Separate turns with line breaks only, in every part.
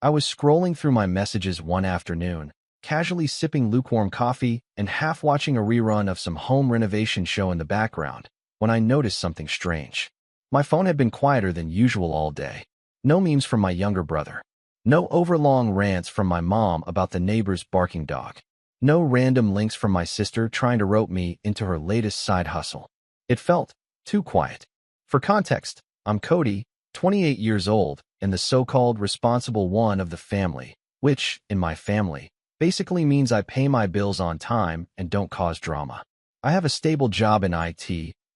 I was scrolling through my messages one afternoon, casually sipping lukewarm coffee and half watching a rerun of some home renovation show in the background, when I noticed something strange. My phone had been quieter than usual all day. No memes from my younger brother. No overlong rants from my mom about the neighbor's barking dog. No random links from my sister trying to rope me into her latest side hustle. It felt too quiet. For context, I'm Cody, 28 years old, and the so-called responsible one of the family, which, in my family, basically means I pay my bills on time and don't cause drama. I have a stable job in IT,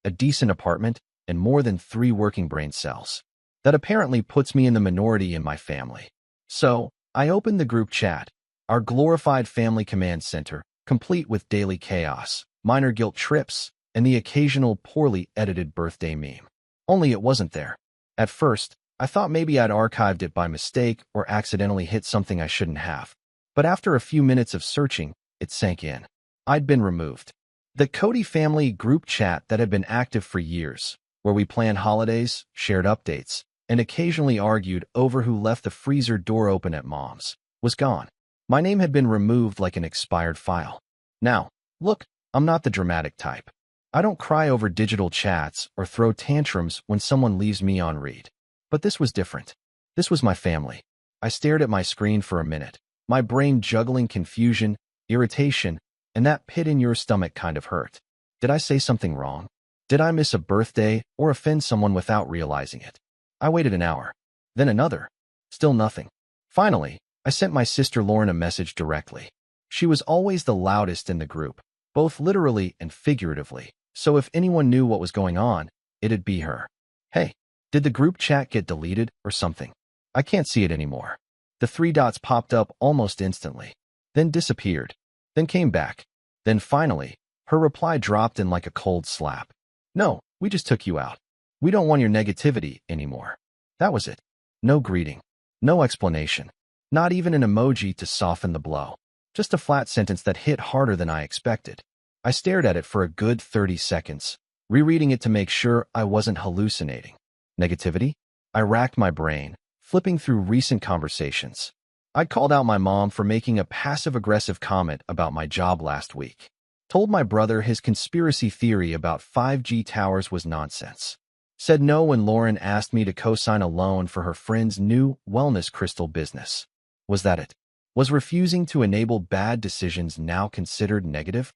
a decent apartment, and more than 3 working brain cells. That apparently puts me in the minority in my family. So, I opened the group chat, our glorified family command center, complete with daily chaos, minor guilt trips, and the occasional poorly edited birthday meme. Only it wasn't there. At first, I thought maybe I'd archived it by mistake or accidentally hit something I shouldn't have. But after a few minutes of searching, it sank in. I'd been removed. The Cody family group chat that had been active for years, where we planned holidays, shared updates, and occasionally argued over who left the freezer door open at mom's, was gone. My name had been removed like an expired file. Now, look, I'm not the dramatic type. I don't cry over digital chats or throw tantrums when someone leaves me on read. But this was different. This was my family. I stared at my screen for a minute, my brain juggling confusion, irritation, and that pit in your stomach kind of hurt. Did I say something wrong? Did I miss a birthday or offend someone without realizing it? I waited an hour, then another. Still nothing. Finally, I sent my sister Lauren a message directly. She was always the loudest in the group, both literally and figuratively, so if anyone knew what was going on, it'd be her. Hey, did the group chat get deleted or something? I can't see it anymore. The 3 dots popped up almost instantly, then disappeared, then came back. Then finally, her reply dropped in like a cold slap. No, we just took you out. We don't want your negativity anymore. That was it. No greeting. No explanation. Not even an emoji to soften the blow. Just a flat sentence that hit harder than I expected. I stared at it for a good 30 seconds, rereading it to make sure I wasn't hallucinating. Negativity? I racked my brain, flipping through recent conversations. I called out my mom for making a passive-aggressive comment about my job last week. Told my brother his conspiracy theory about 5G towers was nonsense. Said no when Lauren asked me to co-sign a loan for her friend's new wellness crystal business. Was that it? Was refusing to enable bad decisions now considered negative?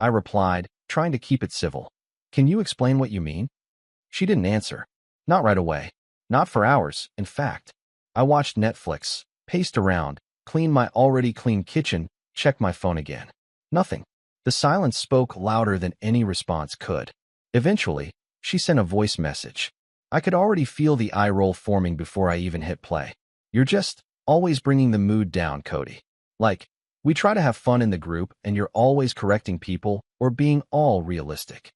I replied, trying to keep it civil. Can you explain what you mean? She didn't answer. Not right away. Not for hours, in fact. I watched Netflix, paced around, cleaned my already clean kitchen, checked my phone again. Nothing. The silence spoke louder than any response could. Eventually, she sent a voice message. I could already feel the eye roll forming before I even hit play. You're just always bringing the mood down, Cody. Like, we try to have fun in the group and you're always correcting people or being all realistic.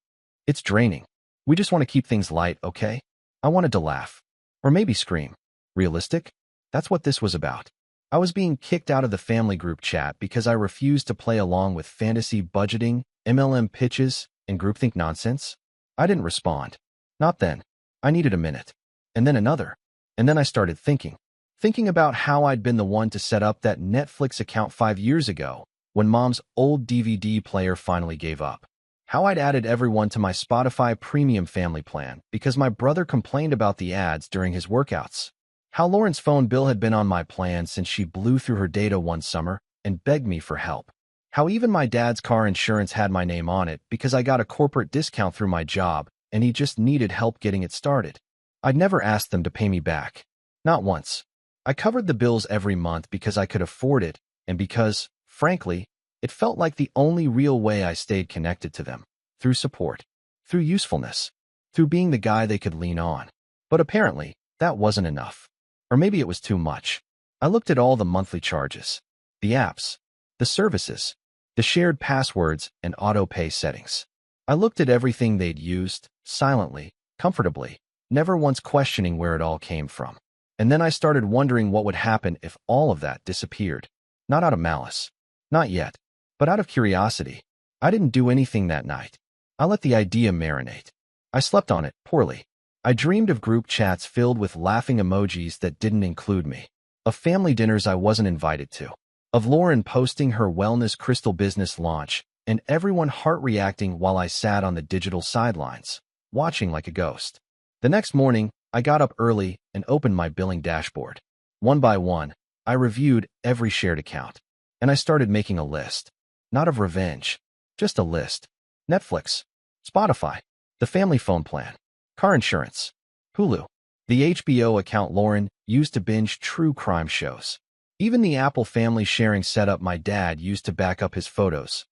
It's draining. We just want to keep things light, okay? I wanted to laugh. Or maybe scream. Realistic? That's what this was about. I was being kicked out of the family group chat because I refused to play along with fantasy budgeting, MLM pitches, and groupthink nonsense. I didn't respond. Not then. I needed a minute. And then another. And then I started thinking. Thinking about how I'd been the one to set up that Netflix account 5 years ago, when Mom's old DVD player finally gave up. How I'd added everyone to my Spotify premium family plan because my brother complained about the ads during his workouts. How Lauren's phone bill had been on my plan since she blew through her data one summer and begged me for help. How even my dad's car insurance had my name on it because I got a corporate discount through my job and he just needed help getting it started. I'd never asked them to pay me back. Not once. I covered the bills every month because I could afford it and because, frankly, it felt like the only real way I stayed connected to them. Through support. Through usefulness. Through being the guy they could lean on. But apparently, that wasn't enough. Or maybe it was too much. I looked at all the monthly charges. The apps. The services. The shared passwords and auto-pay settings. I looked at everything they'd used, silently, comfortably, never once questioning where it all came from. And then I started wondering what would happen if all of that disappeared. Not out of malice. Not yet. But out of curiosity. I didn't do anything that night. I let the idea marinate. I slept on it, poorly. I dreamed of group chats filled with laughing emojis that didn't include me. of family dinners I wasn't invited to, of Lauren posting her wellness crystal business launch, and everyone heart-reacting while I sat on the digital sidelines, watching like a ghost. The next morning, I got up early and opened my billing dashboard. One by one, I reviewed every shared account, and I started making a list. Not of revenge, just a list. Netflix, Spotify, the family phone plan, car insurance, Hulu, the HBO account Lauren used to binge true crime shows. Even the Apple family sharing setup my dad used to back up his photos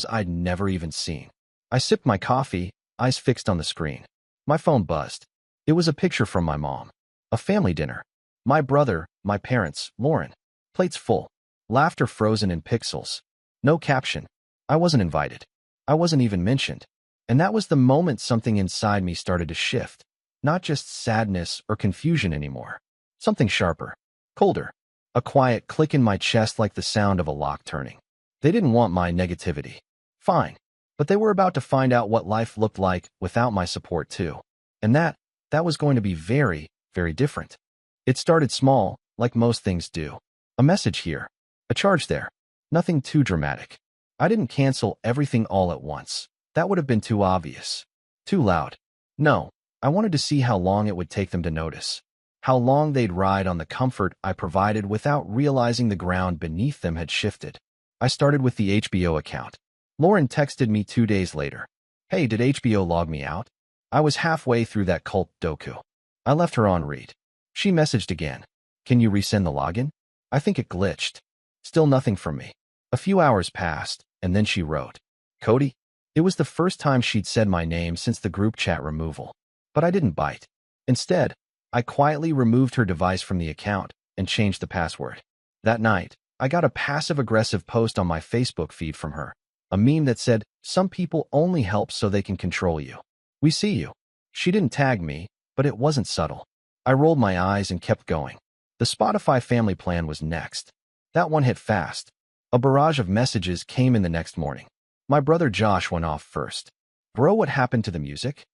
I'd never even seen. I sipped my coffee, eyes fixed on the screen. My phone buzzed. It was a picture from my mom. A family dinner. My brother, my parents, Lauren. Plates full. Laughter frozen in pixels. No caption. I wasn't invited. I wasn't even mentioned. And that was the moment something inside me started to shift. Not just sadness or confusion anymore. Something sharper. Colder. A quiet click in my chest like the sound of a lock turning. They didn't want my negativity. Fine. But they were about to find out what life looked like without my support too. And that was going to be very, very different. It started small, like most things do. A message here. A charge there. Nothing too dramatic. I didn't cancel everything all at once. That would have been too obvious. Too loud. No, I wanted to see how long it would take them to notice. How long they'd ride on the comfort I provided without realizing the ground beneath them had shifted. I started with the HBO account. Lauren texted me 2 days later. Hey, did HBO log me out? I was halfway through that cult docu. I left her on read. She messaged again. Can you resend the login? I think it glitched. Still nothing from me. A few hours passed, and then she wrote. Cody? It was the first time she'd said my name since the group chat removal. But I didn't bite. Instead, I quietly removed her device from the account and changed the password. That night, I got a passive-aggressive post on my Facebook feed from her. A meme that said, some people only help so they can control you. We see you. She didn't tag me, but it wasn't subtle. I rolled my eyes and kept going. The Spotify family plan was next. That one hit fast. A barrage of messages came in the next morning. My brother Josh went off first. Bro, what happened to the music?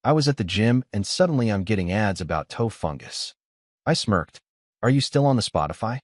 I was at the gym and suddenly I'm getting ads about toe fungus. I smirked. Are you still on the Spotify?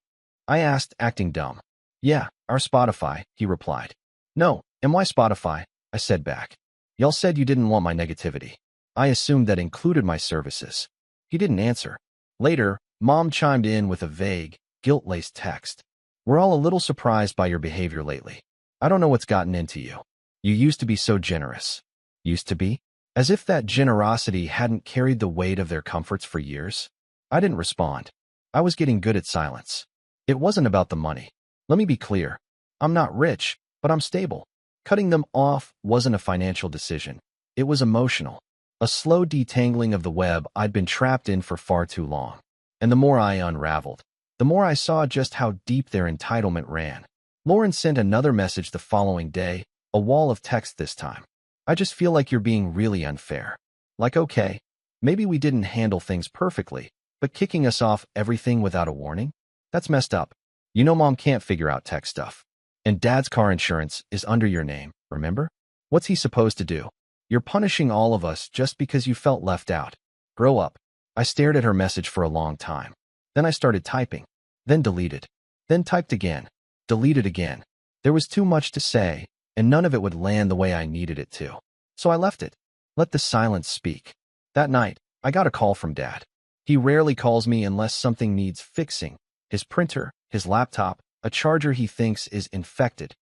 I asked, acting dumb. Yeah, our Spotify, he replied. No, my Spotify, I said back. Y'all said you didn't want my negativity. I assumed that included my services. He didn't answer. Later, Mom chimed in with a vague, guilt-laced text. We're all a little surprised by your behavior lately. I don't know what's gotten into you. You used to be so generous. Used to be? As if that generosity hadn't carried the weight of their comforts for years. I didn't respond. I was getting good at silence. It wasn't about the money. Let me be clear. I'm not rich, but I'm stable. Cutting them off wasn't a financial decision. It was emotional. A slow detangling of the web I'd been trapped in for far too long. And the more I unraveled, the more I saw just how deep their entitlement ran. Lauren sent another message the following day, a wall of text this time. I just feel like you're being really unfair. Like, okay, maybe we didn't handle things perfectly, but kicking us off everything without a warning? That's messed up. You know Mom can't figure out tech stuff. And Dad's car insurance is under your name, remember? What's he supposed to do? You're punishing all of us just because you felt left out. Grow up. I stared at her message for a long time. Then I started typing. Then deleted. Then typed again. Deleted again. There was too much to say, and none of it would land the way I needed it to. So I left it. Let the silence speak. That night, I got a call from Dad. He rarely calls me unless something needs fixing. His printer, his laptop, a charger he thinks is infected.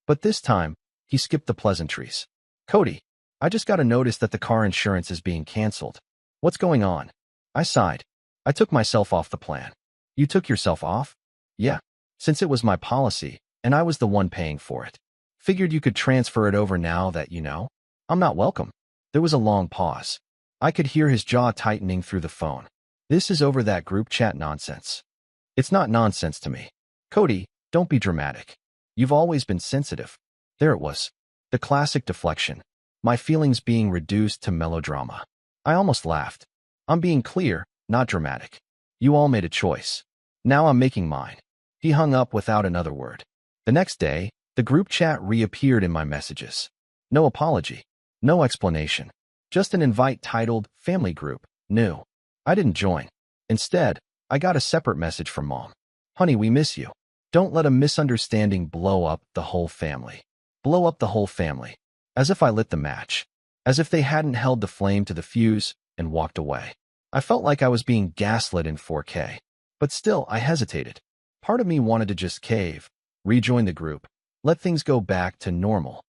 But this time, he skipped the pleasantries. Cody, I just got a notice that the car insurance is being canceled. What's going on? I sighed. I took myself off the plan. You took yourself off? Yeah, since it was my policy, and I was the one paying for it. Figured you could transfer it over now that you know. I'm not welcome. There was a long pause. I could hear his jaw tightening through the phone. This is over that group chat nonsense. It's not nonsense to me. Cody, don't be dramatic. You've always been sensitive. There it was. The classic deflection. My feelings being reduced to melodrama. I almost laughed. I'm being clear, not dramatic. You all made a choice. Now I'm making mine. He hung up without another word. The next day, the group chat reappeared in my messages. No apology. No explanation. Just an invite titled Family Group, New. I didn't join. Instead, I got a separate message from Mom. Honey, we miss you. Don't let a misunderstanding blow up the whole family. Blow up the whole family. As if I lit the match. As if they hadn't held the flame to the fuse and walked away. I felt like I was being gaslit in 4K. But still, I hesitated. Part of me wanted to just cave, rejoin the group, let things go back to normal.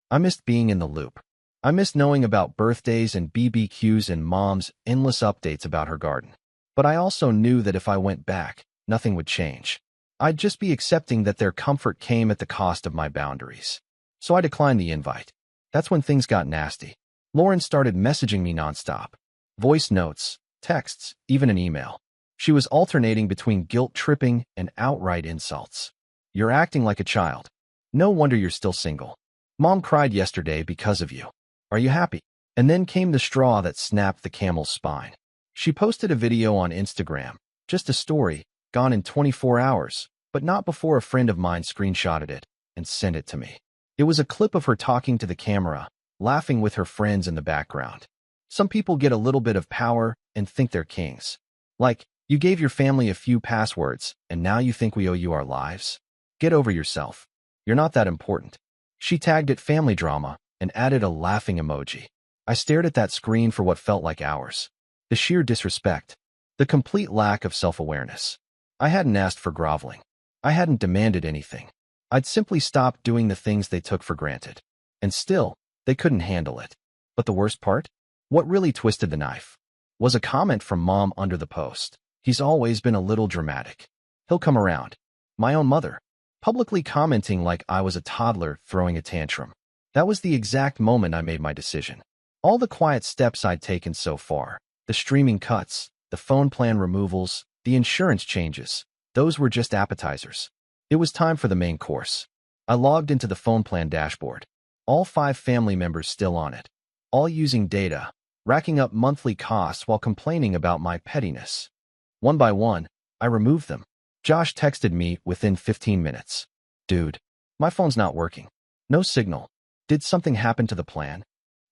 I missed being in the loop. I missed knowing about birthdays and BBQs and Mom's endless updates about her garden. But I also knew that if I went back, nothing would change. I'd just be accepting that their comfort came at the cost of my boundaries. So I declined the invite. That's when things got nasty. Lauren started messaging me nonstop. Voice notes, texts, even an email. She was alternating between guilt-tripping and outright insults. You're acting like a child. No wonder you're still single. Mom cried yesterday because of you. Are you happy? And then came the straw that snapped the camel's spine. She posted a video on Instagram, just a story, gone in 24 hours, but not before a friend of mine screenshotted it and sent it to me. It was a clip of her talking to the camera, laughing with her friends in the background. Some people get a little bit of power and think they're kings. Like, you gave your family a few passwords, and now you think we owe you our lives? Get over yourself. You're not that important. She tagged it family drama and added a laughing emoji. I stared at that screen for what felt like hours. The sheer disrespect. The complete lack of self-awareness. I hadn't asked for groveling. I hadn't demanded anything. I'd simply stopped doing the things they took for granted. And still, they couldn't handle it. But the worst part? What really twisted the knife? Was a comment from Mom under the post. He's always been a little dramatic. He'll come around. My own mother. Publicly commenting like I was a toddler throwing a tantrum. That was the exact moment I made my decision. All the quiet steps I'd taken so far, the streaming cuts, the phone plan removals, the insurance changes, those were just appetizers. It was time for the main course. I logged into the phone plan dashboard. All 5 family members still on it. All using data, racking up monthly costs while complaining about my pettiness. One by one, I removed them. Josh texted me within 15 minutes. Dude, my phone's not working. No signal. Did something happen to the plan?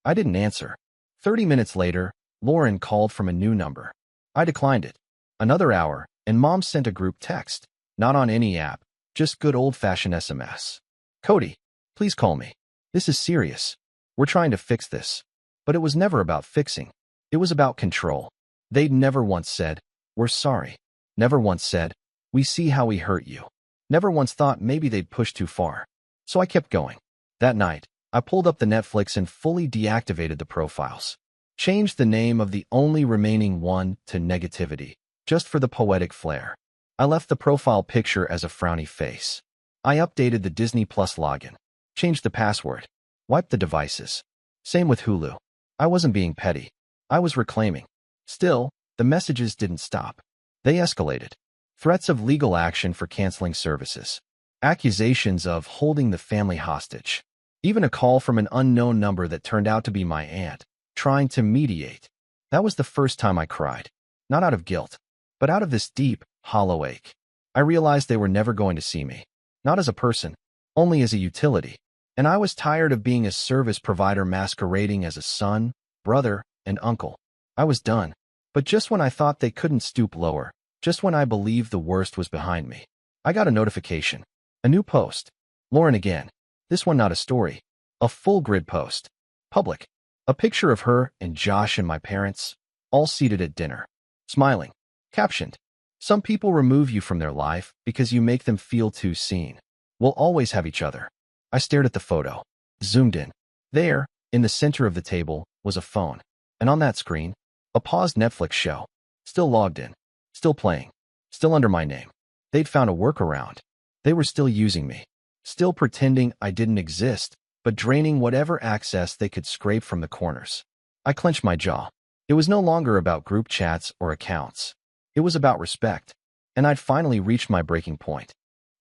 I didn't answer. 30 minutes later, Lauren called from a new number. I declined it. Another hour, and Mom sent a group text. Not on any app, just good old-fashioned SMS. Cody, please call me. This is serious. We're trying to fix this. But it was never about fixing. It was about control. They'd never once said, we're sorry. Never once said, we see how we hurt you. Never once thought maybe they'd pushed too far. So I kept going. That night, I pulled up the Netflix and fully deactivated the profiles. Changed the name of the only remaining one to negativity, just for the poetic flair. I left the profile picture as a frowny face. I updated the Disney Plus login. Changed the password. Wiped the devices. Same with Hulu. I wasn't being petty. I was reclaiming. Still, the messages didn't stop. They escalated. Threats of legal action for canceling services. Accusations of holding the family hostage. Even a call from an unknown number that turned out to be my aunt, trying to mediate. That was the first time I cried. Not out of guilt, but out of this deep, hollow ache. I realized they were never going to see me. Not as a person, only as a utility. And I was tired of being a service provider masquerading as a son, brother, and uncle. I was done. But just when I thought they couldn't stoop lower, just when I believed the worst was behind me, I got a notification. A new post. Lauren again. This one not a story. A full grid post. Public. A picture of her and Josh and my parents, all seated at dinner. Smiling. Captioned. Some people remove you from their life because you make them feel too seen. We'll always have each other. I stared at the photo. Zoomed in. There, in the center of the table, was a phone. And on that screen, a paused Netflix show. Still logged in. Still playing. Still under my name. They'd found a workaround. They were still using me. Still pretending I didn't exist, but draining whatever access they could scrape from the corners. I clenched my jaw. It was no longer about group chats or accounts. It was about respect. And I'd finally reached my breaking point.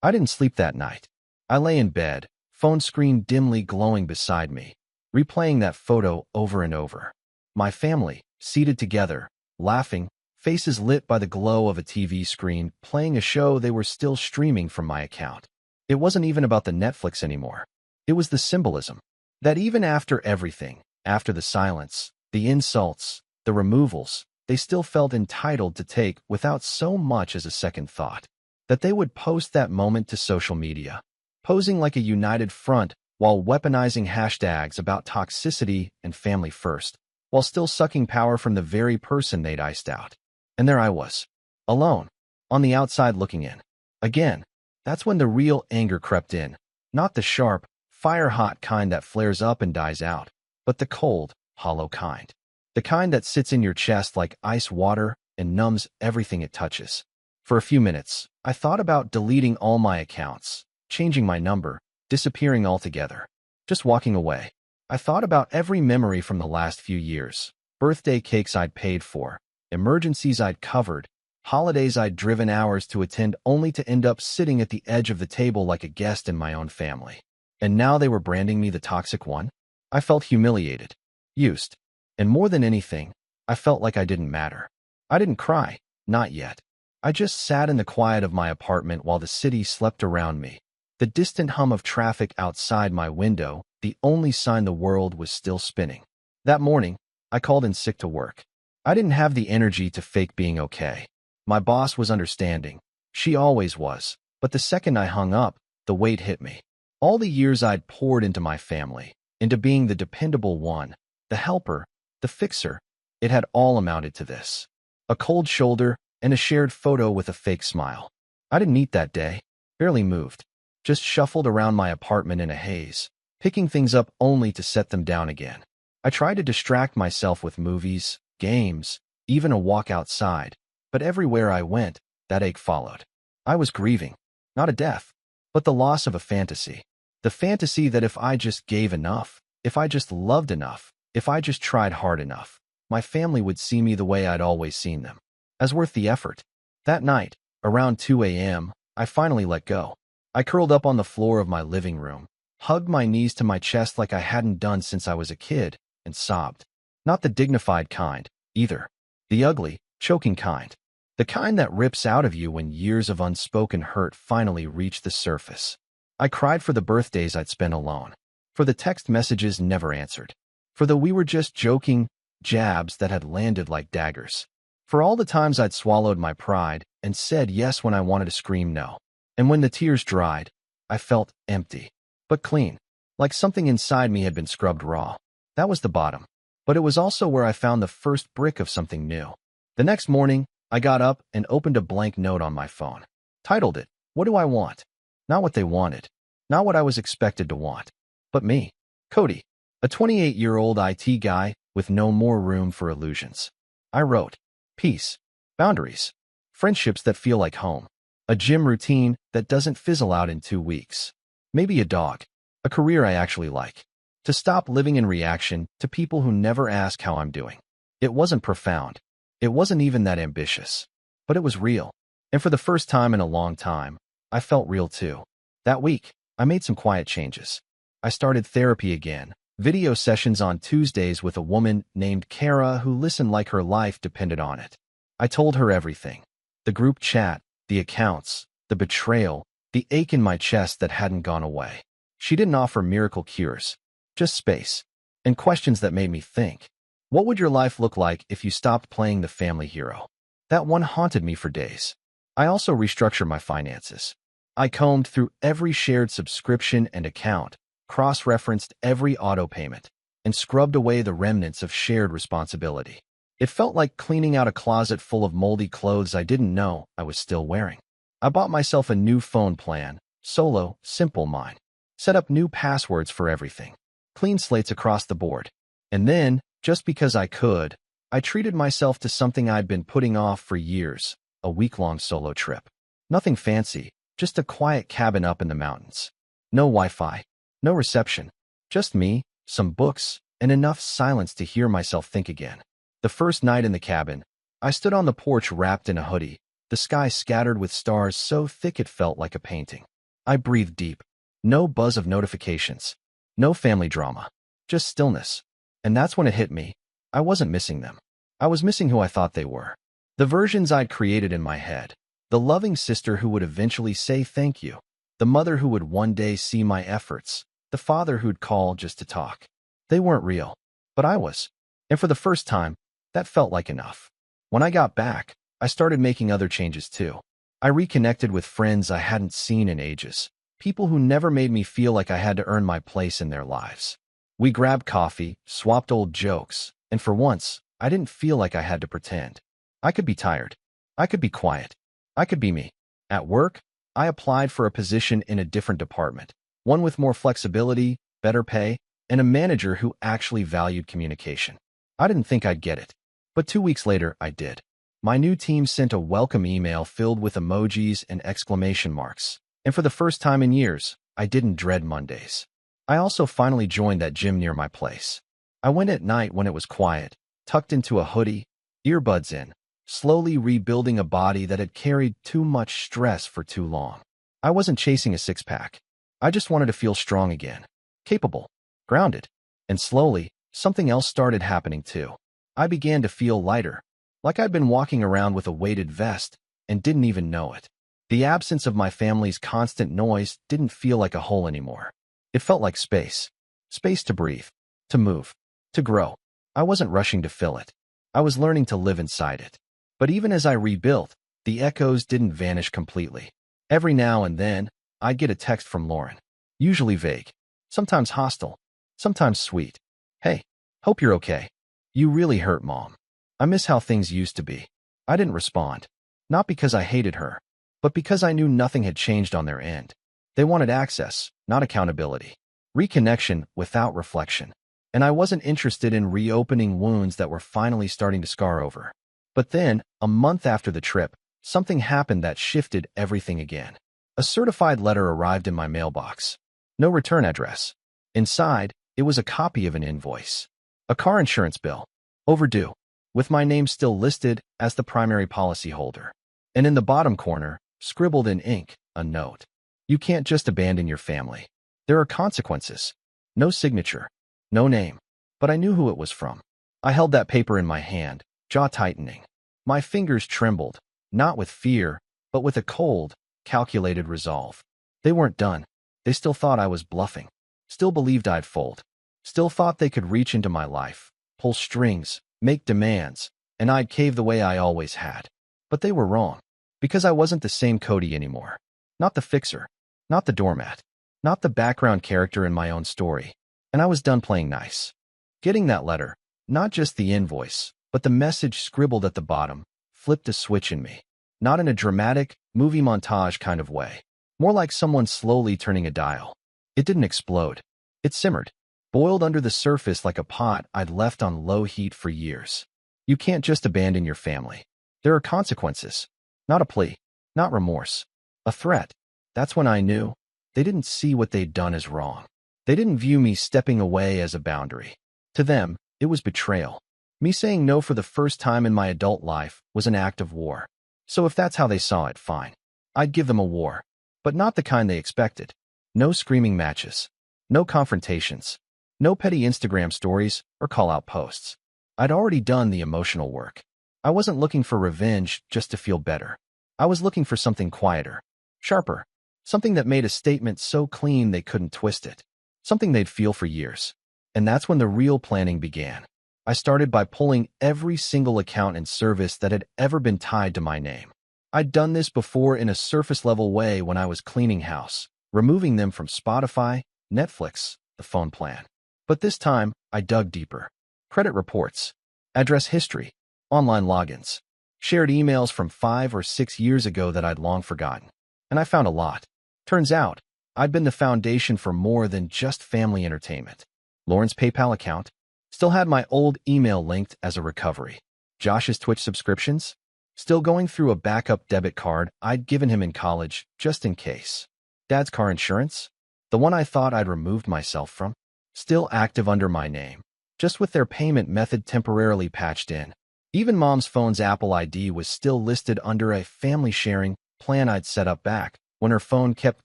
I didn't sleep that night. I lay in bed, phone screen dimly glowing beside me, replaying that photo over and over. My family, seated together, laughing, faces lit by the glow of a TV screen, playing a show they were still streaming from my account. It wasn't even about the Netflix anymore. It was the symbolism. That even after everything, after the silence, the insults, the removals, they still felt entitled to take without so much as a second thought. that they would post that moment to social media, posing like a united front while weaponizing hashtags about toxicity and family first, while still sucking power from the very person they'd iced out. And there I was, alone, on the outside looking in. Again, that's when the real anger crept in, not the sharp, fire-hot kind that flares up and dies out, but the cold, hollow kind. The kind that sits in your chest like ice water and numbs everything it touches. For a few minutes, I thought about deleting all my accounts, changing my number, disappearing altogether, just walking away. I thought about every memory from the last few years, birthday cakes I'd paid for, emergencies I'd covered, holidays I'd driven hours to attend only to end up sitting at the edge of the table like a guest in my own family. And now they were branding me the toxic one? I felt humiliated, used, and more than anything, I felt like I didn't matter. I didn't cry, not yet. I just sat in the quiet of my apartment while the city slept around me. The distant hum of traffic outside my window, the only sign the world was still spinning. That morning, I called in sick to work. I didn't have the energy to fake being okay. My boss was understanding. She always was. But the second I hung up, the weight hit me. All the years I'd poured into my family, into being the dependable one, the helper, the fixer, it had all amounted to this. A cold shoulder and a shared photo with a fake smile. I didn't eat that day, barely moved, just shuffled around my apartment in a haze, picking things up only to set them down again. I tried to distract myself with movies, games, even a walk outside, but everywhere I went, that ache followed. I was grieving, not a death, but the loss of a fantasy. The fantasy that if I just gave enough, if I just loved enough, if I just tried hard enough, my family would see me the way I'd always seen them, as worth the effort. That night, around 2 a.m., I finally let go. I curled up on the floor of my living room, hugged my knees to my chest like I hadn't done since I was a kid, and sobbed. Not the dignified kind, either. The ugly, choking kind. The kind that rips out of you when years of unspoken hurt finally reach the surface. I cried for the birthdays I'd spent alone, for the text messages never answered, for the "we were just joking" jabs that had landed like daggers, for all the times I'd swallowed my pride and said yes when I wanted to scream no. And when the tears dried, I felt empty, but clean, like something inside me had been scrubbed raw. That was the bottom, but it was also where I found the first brick of something new. The next morning, I got up and opened a blank note on my phone. Titled it, "What do I want?" Not what they wanted, not what I was expected to want, but me, Cody, a 28-year-old IT guy with no more room for illusions. I wrote, peace, boundaries, friendships that feel like home, a gym routine that doesn't fizzle out in 2 weeks, maybe a dog, a career I actually like, to stop living in reaction to people who never ask how I'm doing. It wasn't profound. It wasn't even that ambitious, but it was real. And for the first time in a long time, I felt real too. That week, I made some quiet changes. I started therapy again, video sessions on Tuesdays with a woman named Kara who listened like her life depended on it. I told her everything. The group chat, the accounts, the betrayal, the ache in my chest that hadn't gone away. She didn't offer miracle cures, just space, and questions that made me think. What would your life look like if you stopped playing the family hero? That one haunted me for days. I also restructured my finances. I combed through every shared subscription and account, cross-referenced every auto payment, and scrubbed away the remnants of shared responsibility. It felt like cleaning out a closet full of moldy clothes I didn't know I was still wearing. I bought myself a new phone plan, solo, simple mine. Set up new passwords for everything. Clean slates across the board. And then, just because I could, I treated myself to something I'd been putting off for years, a week-long solo trip. Nothing fancy, just a quiet cabin up in the mountains. No Wi-Fi, no reception, just me, some books, and enough silence to hear myself think again. The first night in the cabin, I stood on the porch wrapped in a hoodie, the sky scattered with stars so thick it felt like a painting. I breathed deep. No buzz of notifications. No family drama. Just stillness. And that's when it hit me. I wasn't missing them. I was missing who I thought they were. The versions I'd created in my head. The loving sister who would eventually say thank you. The mother who would one day see my efforts. The father who'd call just to talk. They weren't real. But I was. And for the first time, that felt like enough. When I got back, I started making other changes too. I reconnected with friends I hadn't seen in ages, people who never made me feel like I had to earn my place in their lives. We grabbed coffee, swapped old jokes, and for once, I didn't feel like I had to pretend. I could be tired. I could be quiet. I could be me. At work, I applied for a position in a different department, one with more flexibility, better pay, and a manager who actually valued communication. I didn't think I'd get it, but 2 weeks later, I did. My new team sent a welcome email filled with emojis and exclamation marks, and for the first time in years, I didn't dread Mondays. I also finally joined that gym near my place. I went at night when it was quiet, tucked into a hoodie, earbuds in, slowly rebuilding a body that had carried too much stress for too long. I wasn't chasing a six-pack. I just wanted to feel strong again, capable, grounded. And slowly, something else started happening too. I began to feel lighter, like I'd been walking around with a weighted vest and didn't even know it. The absence of my family's constant noise didn't feel like a hole anymore. It felt like space. Space to breathe, to move, to grow. I wasn't rushing to fill it. I was learning to live inside it. But even as I rebuilt, the echoes didn't vanish completely. Every now and then, I'd get a text from Lauren, usually vague, sometimes hostile, sometimes sweet. "Hey, hope you're okay. You really hurt, Mom. I miss how things used to be." I didn't respond, not because I hated her, but because I knew nothing had changed on their end. They wanted access, not accountability. Reconnection without reflection. And I wasn't interested in reopening wounds that were finally starting to scar over. But then, a month after the trip, something happened that shifted everything again. A certified letter arrived in my mailbox. No return address. Inside, it was a copy of an invoice. A car insurance bill. Overdue. With my name still listed as the primary policyholder. And in the bottom corner, scribbled in ink, a note. "You can't just abandon your family. There are consequences." No signature. No name. But I knew who it was from. I held that paper in my hand, jaw tightening. My fingers trembled, not with fear, but with a cold, calculated resolve. They weren't done. They still thought I was bluffing. Still believed I'd fold. Still thought they could reach into my life, pull strings, make demands, and I'd cave the way I always had. But they were wrong. Because I wasn't the same Cody anymore. Not the fixer. Not the doormat. Not the background character in my own story. And I was done playing nice. Getting that letter, not just the invoice, but the message scribbled at the bottom, flipped a switch in me. Not in a dramatic, movie montage kind of way. More like someone slowly turning a dial. It didn't explode. It simmered. Boiled under the surface like a pot I'd left on low heat for years. You can't just abandon your family. There are consequences. Not a plea. Not remorse. A threat. That's when I knew. They didn't see what they'd done as wrong. They didn't view me stepping away as a boundary. To them, it was betrayal. Me saying no for the first time in my adult life was an act of war. So if that's how they saw it, fine. I'd give them a war. But not the kind they expected. No screaming matches. No confrontations. No petty Instagram stories or call-out posts. I'd already done the emotional work. I wasn't looking for revenge just to feel better. I was looking for something quieter, sharper, something that made a statement so clean they couldn't twist it. Something they'd feel for years. And that's when the real planning began. I started by pulling every single account and service that had ever been tied to my name. I'd done this before in a surface-level way when I was cleaning house, removing them from Spotify, Netflix, the phone plan. But this time, I dug deeper. Credit reports, address history, online logins, shared emails from 5 or 6 years ago that I'd long forgotten. And I found a lot. Turns out, I'd been the foundation for more than just family entertainment. Lauren's PayPal account still had my old email linked as a recovery. Josh's Twitch subscriptions still going through a backup debit card I'd given him in college just in case. Dad's car insurance, the one I thought I'd removed myself from, still active under my name, just with their payment method temporarily patched in. Even Mom's phone's Apple ID was still listed under a family sharing plan I'd set up back when her phone kept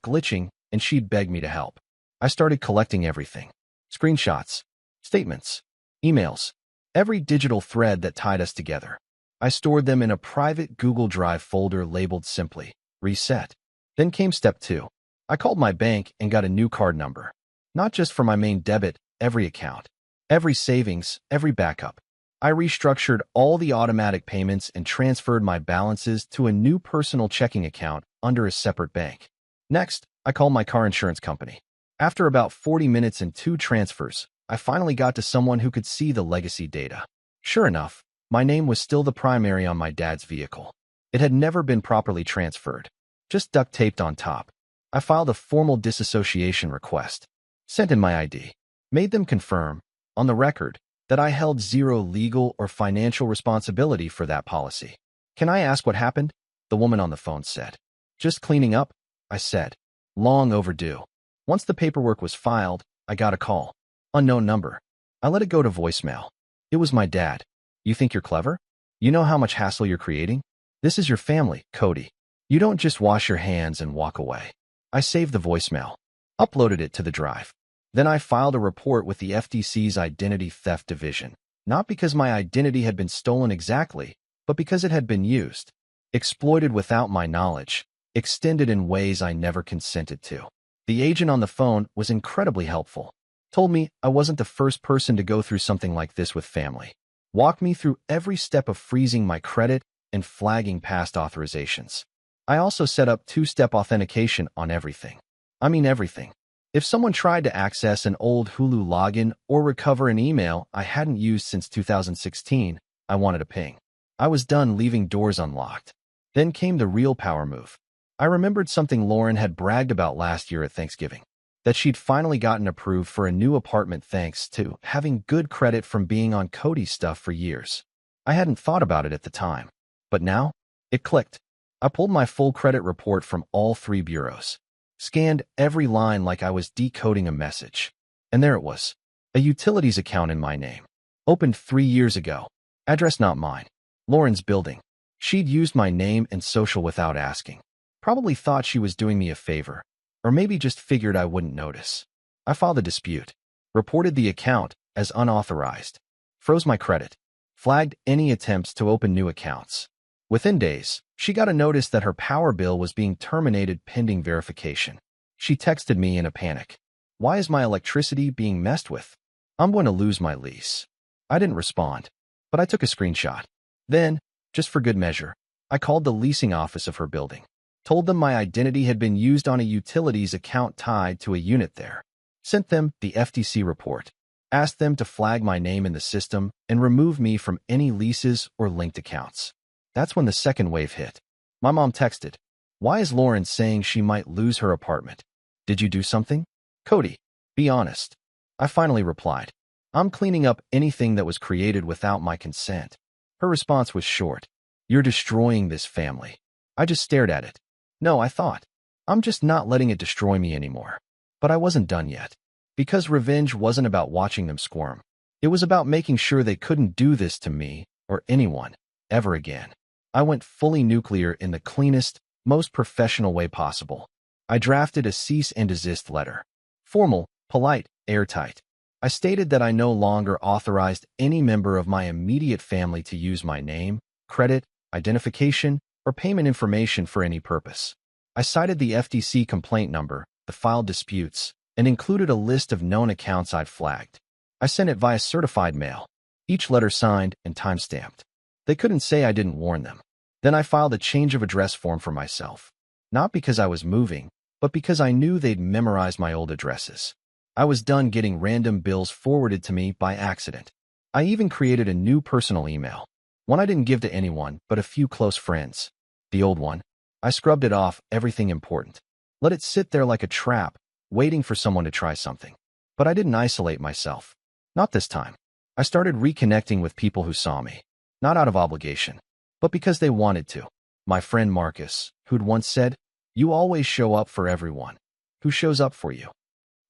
glitching and she'd beg me to help. I started collecting everything. Screenshots, statements, emails, every digital thread that tied us together. I stored them in a private Google Drive folder labeled simply, Reset. Then came step 2. I called my bank and got a new card number. Not just for my main debit, every account, every savings, every backup. I restructured all the automatic payments and transferred my balances to a new personal checking account under a separate bank. Next, I called my car insurance company. After about 40 minutes and 2 transfers, I finally got to someone who could see the legacy data. Sure enough, my name was still the primary on my dad's vehicle. It had never been properly transferred, just duct taped on top. I filed a formal disassociation request, sent in my ID, made them confirm, on the record, that I held zero legal or financial responsibility for that policy. Can I ask what happened? The woman on the phone said. Just cleaning up, I said. Long overdue. Once the paperwork was filed, I got a call. Unknown number. I let it go to voicemail. It was my dad. You think you're clever? You know how much hassle you're creating? This is your family, Cody. You don't just wash your hands and walk away. I saved the voicemail, uploaded it to the drive. Then I filed a report with the FTC's Identity Theft Division, not because my identity had been stolen exactly, but because it had been used, exploited without my knowledge, extended in ways I never consented to. The agent on the phone was incredibly helpful. Told me I wasn't the first person to go through something like this with family. Walked me through every step of freezing my credit and flagging past authorizations. I also set up two-step authentication on everything. I mean everything. If someone tried to access an old Hulu login or recover an email I hadn't used since 2016, I wanted a ping. I was done leaving doors unlocked. Then came the real power move. I remembered something Lauren had bragged about last year at Thanksgiving, that she'd finally gotten approved for a new apartment thanks to having good credit from being on Cody's stuff for years. I hadn't thought about it at the time, but now it clicked. I pulled my full credit report from all 3 bureaus, scanned every line like I was decoding a message. And there it was, a utilities account in my name, opened 3 years ago, address not mine, Lauren's building. She'd used my name and social without asking. Probably thought she was doing me a favor, or maybe just figured I wouldn't notice. I filed a dispute, reported the account as unauthorized, froze my credit, flagged any attempts to open new accounts. Within days, she got a notice that her power bill was being terminated pending verification. She texted me in a panic. Why is my electricity being messed with? I'm going to lose my lease. I didn't respond, but I took a screenshot. Then, just for good measure, I called the leasing office of her building, told them my identity had been used on a utilities account tied to a unit there, sent them the FTC report, asked them to flag my name in the system and remove me from any leases or linked accounts. That's when the second wave hit. My mom texted, "Why is Lauren saying she might lose her apartment? Did you do something? Cody, be honest." I finally replied, "I'm cleaning up anything that was created without my consent." Her response was short, "You're destroying this family." I just stared at it. No, I thought, I'm just not letting it destroy me anymore. But I wasn't done yet. Because revenge wasn't about watching them squirm. It was about making sure they couldn't do this to me or anyone ever again. I went fully nuclear in the cleanest, most professional way possible. I drafted a cease and desist letter. Formal, polite, airtight. I stated that I no longer authorized any member of my immediate family to use my name, credit, identification, or payment information for any purpose. I cited the FTC complaint number, the filed disputes, and included a list of known accounts I'd flagged. I sent it via certified mail, each letter signed and time-stamped. They couldn't say I didn't warn them. Then I filed a change of address form for myself. Not because I was moving, but because I knew they'd memorized my old addresses. I was done getting random bills forwarded to me by accident. I even created a new personal email, one I didn't give to anyone but a few close friends. The old one, I scrubbed it off everything important. Let it sit there like a trap, waiting for someone to try something. But I didn't isolate myself. Not this time. I started reconnecting with people who saw me. Not out of obligation, but because they wanted to. My friend Marcus, who'd once said, "You always show up for everyone. Who shows up for you?"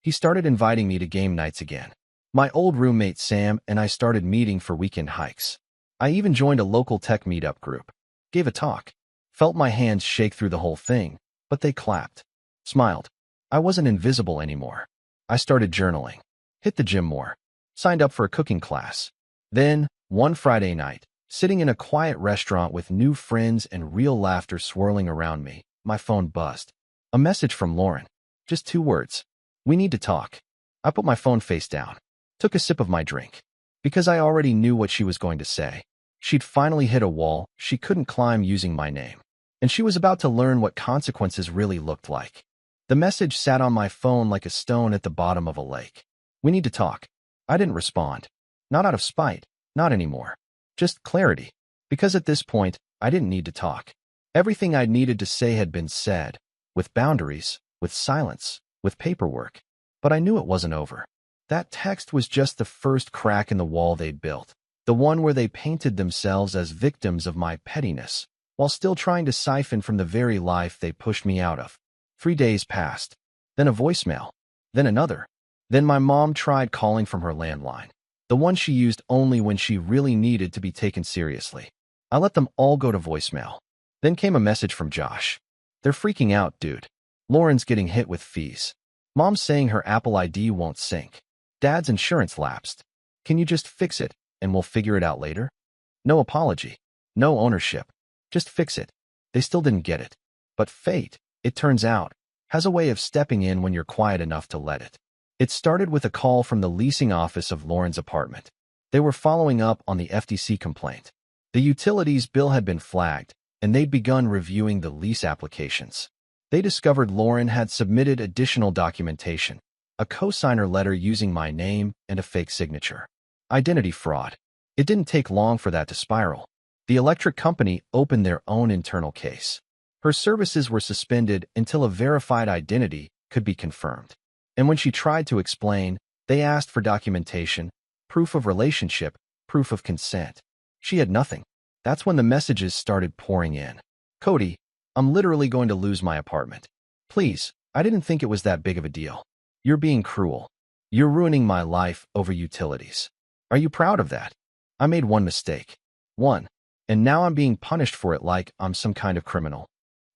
He started inviting me to game nights again. My old roommate Sam and I started meeting for weekend hikes. I even joined a local tech meetup group. Gave a talk. Felt my hands shake through the whole thing, but they clapped. Smiled. I wasn't invisible anymore. I started journaling. Hit the gym more. Signed up for a cooking class. Then, one Friday night, sitting in a quiet restaurant with new friends and real laughter swirling around me, my phone buzzed. A message from Lauren. Just 2 words. "We need to talk." I put my phone face down. Took a sip of my drink. because I already knew what she was going to say. She'd finally hit a wall she couldn't climb using my name, and she was about to learn what consequences really looked like. The message sat on my phone like a stone at the bottom of a lake. "We need to talk." I didn't respond. Not out of spite, not anymore. Just clarity. Because at this point, I didn't need to talk. Everything I needed to say had been said, with boundaries, with silence, with paperwork. But I knew it wasn't over. That text was just the first crack in the wall they'd built, the one where they painted themselves as victims of my pettiness, while still trying to siphon from the very life they pushed me out of. 3 days passed. Then a voicemail. Then another. Then my mom tried calling from her landline, the one she used only when she really needed to be taken seriously. I let them all go to voicemail. Then came a message from Josh. "They're freaking out, dude. Lauren's getting hit with fees. Mom's saying her Apple ID won't sync. Dad's insurance lapsed. Can you just fix it, and we'll figure it out later?" No apology. No ownership. Just fix it. They still didn't get it. But fate, it turns out, has a way of stepping in when you're quiet enough to let it. It started with a call from the leasing office of Lauren's apartment. They were following up on the FTC complaint. The utilities bill had been flagged, and they'd begun reviewing the lease applications. They discovered Lauren had submitted additional documentation, a cosigner letter using my name and a fake signature. Identity fraud. It didn't take long for that to spiral. The electric company opened their own internal case. Her services were suspended until a verified identity could be confirmed. And when she tried to explain, they asked for documentation, proof of relationship, proof of consent. She had nothing. That's when the messages started pouring in. "Cody, I'm literally going to lose my apartment. Please, I didn't think it was that big of a deal. You're being cruel. You're ruining my life over utilities. Are you proud of that? I made one mistake. One. And now I'm being punished for it like I'm some kind of criminal."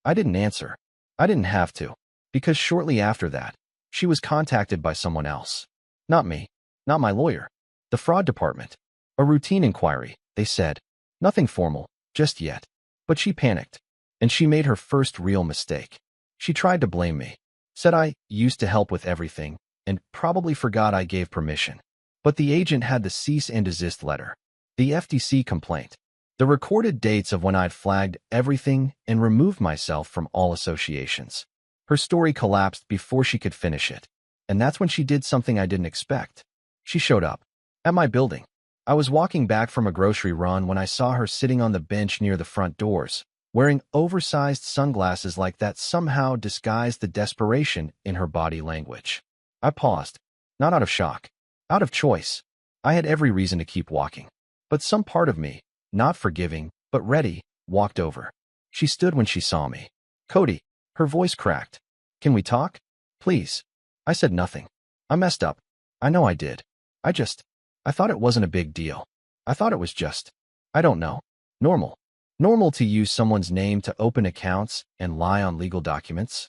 I didn't answer. I didn't have to. Because shortly after that, she was contacted by someone else. Not me. Not my lawyer. The fraud department. "A routine inquiry," they said. "Nothing formal, just yet." But she panicked. And she made her first real mistake. She tried to blame me. Said I used to help with everything, and probably forgot I gave permission. But the agent had the cease and desist letter. The FTC complaint. The recorded dates of when I'd flagged everything and removed myself from all associations. Her story collapsed before she could finish it. And that's when she did something I didn't expect. She showed up. At my building. I was walking back from a grocery run when I saw her sitting on the bench near the front doors, wearing oversized sunglasses like that somehow disguised the desperation in her body language. I paused. Not out of shock. Out of choice. I had every reason to keep walking. But some part of me, not forgiving, but ready, walked over. She stood when she saw me. "Cody," her voice cracked. "Can we talk? Please." I said nothing. I messed up. I know I did. I thought it wasn't a big deal. I thought it was just, I don't know, normal. Normal to use someone's name to open accounts and lie on legal documents?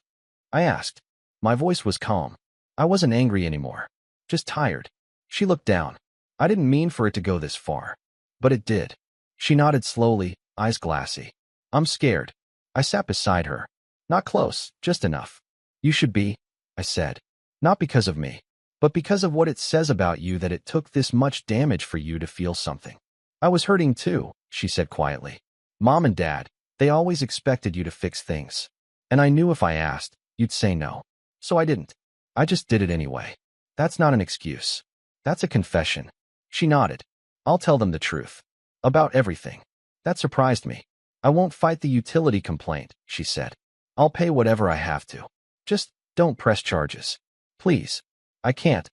I asked. My voice was calm. I wasn't angry anymore. Just tired. She looked down. I didn't mean for it to go this far. But it did. She nodded slowly, eyes glassy. "I'm scared." I sat beside her. Not close, just enough. "You should be," I said. "Not because of me, but because of what it says about you that it took this much damage for you to feel something." "I was hurting too," she said quietly. "Mom and Dad, they always expected you to fix things. And I knew if I asked, you'd say no. So I didn't. I just did it anyway. That's not an excuse. That's a confession." She nodded. "I'll tell them the truth. About everything." That surprised me. "I won't fight the utility complaint," she said. "I'll pay whatever I have to. Just don't press charges. Please. I can't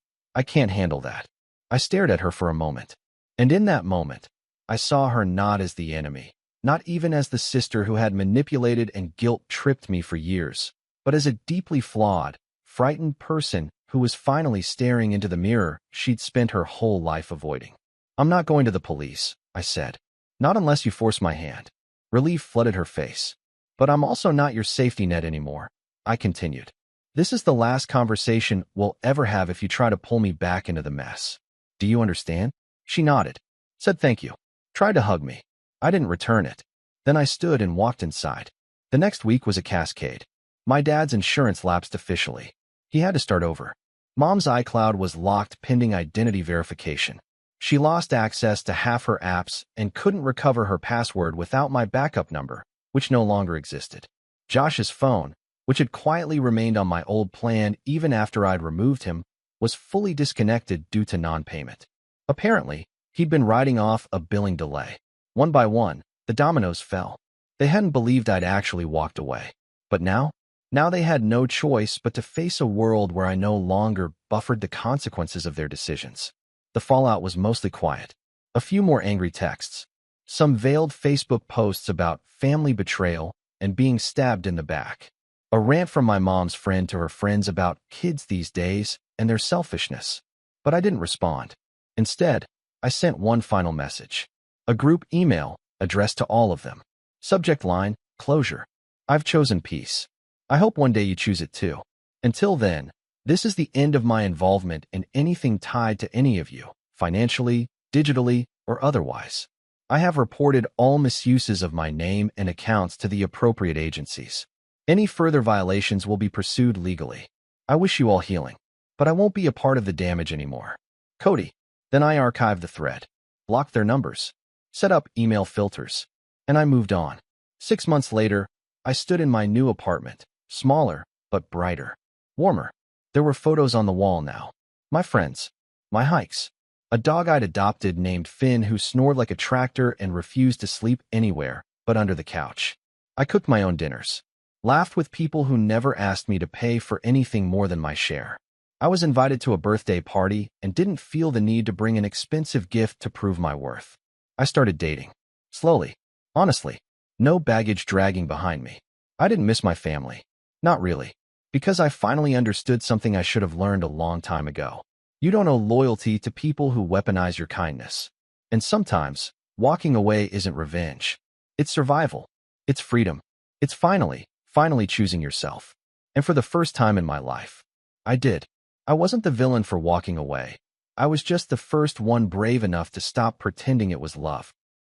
handle that." I stared at her for a moment. And in that moment, I saw her not as the enemy, not even as the sister who had manipulated and guilt-tripped me for years, but as a deeply flawed, frightened person who was finally staring into the mirror she'd spent her whole life avoiding. "I'm not going to the police," I said. "Not unless you force my hand." Relief flooded her face. "But I'm also not your safety net anymore," I continued. "This is the last conversation we'll ever have if you try to pull me back into the mess. Do you understand?" She nodded, said thank you, tried to hug me. I didn't return it. Then I stood and walked inside. The next week was a cascade. My dad's insurance lapsed officially. He had to start over. Mom's iCloud was locked pending identity verification. She lost access to half her apps and couldn't recover her password without my backup number, which no longer existed. Josh's phone, which had quietly remained on my old plan even after I'd removed him, was fully disconnected due to non-payment. Apparently, he'd been riding off a billing delay. One by one, the dominoes fell. They hadn't believed I'd actually walked away. But now they had no choice but to face a world where I no longer buffered the consequences of their decisions. The fallout was mostly quiet. A few more angry texts. Some veiled Facebook posts about family betrayal and being stabbed in the back. A rant from my mom's friend to her friends about kids these days and their selfishness. But I didn't respond. Instead, I sent one final message. A group email addressed to all of them. Subject line, closure. I've chosen peace. I hope one day you choose it too. Until then, this is the end of my involvement in anything tied to any of you, financially, digitally, or otherwise. I have reported all misuses of my name and accounts to the appropriate agencies. Any further violations will be pursued legally. I wish you all healing, but I won't be a part of the damage anymore. Cody. Then I archived the thread, blocked their numbers, set up email filters, and I moved on. 6 months later, I stood in my new apartment, smaller, but brighter, warmer. There were photos on the wall now. My friends, my hikes, a dog I'd adopted named Finn who snored like a tractor and refused to sleep anywhere but under the couch. I cooked my own dinners, laughed with people who never asked me to pay for anything more than my share. I was invited to a birthday party and didn't feel the need to bring an expensive gift to prove my worth. I started dating. Slowly. Honestly. No baggage dragging behind me. I didn't miss my family. Not really. Because I finally understood something I should have learned a long time ago. You don't owe loyalty to people who weaponize your kindness. And sometimes, walking away isn't revenge. It's survival. It's freedom. It's finally choosing yourself. And for the first time in my life, I did. I wasn't the villain for walking away. I was just the first one brave enough to stop pretending it was love.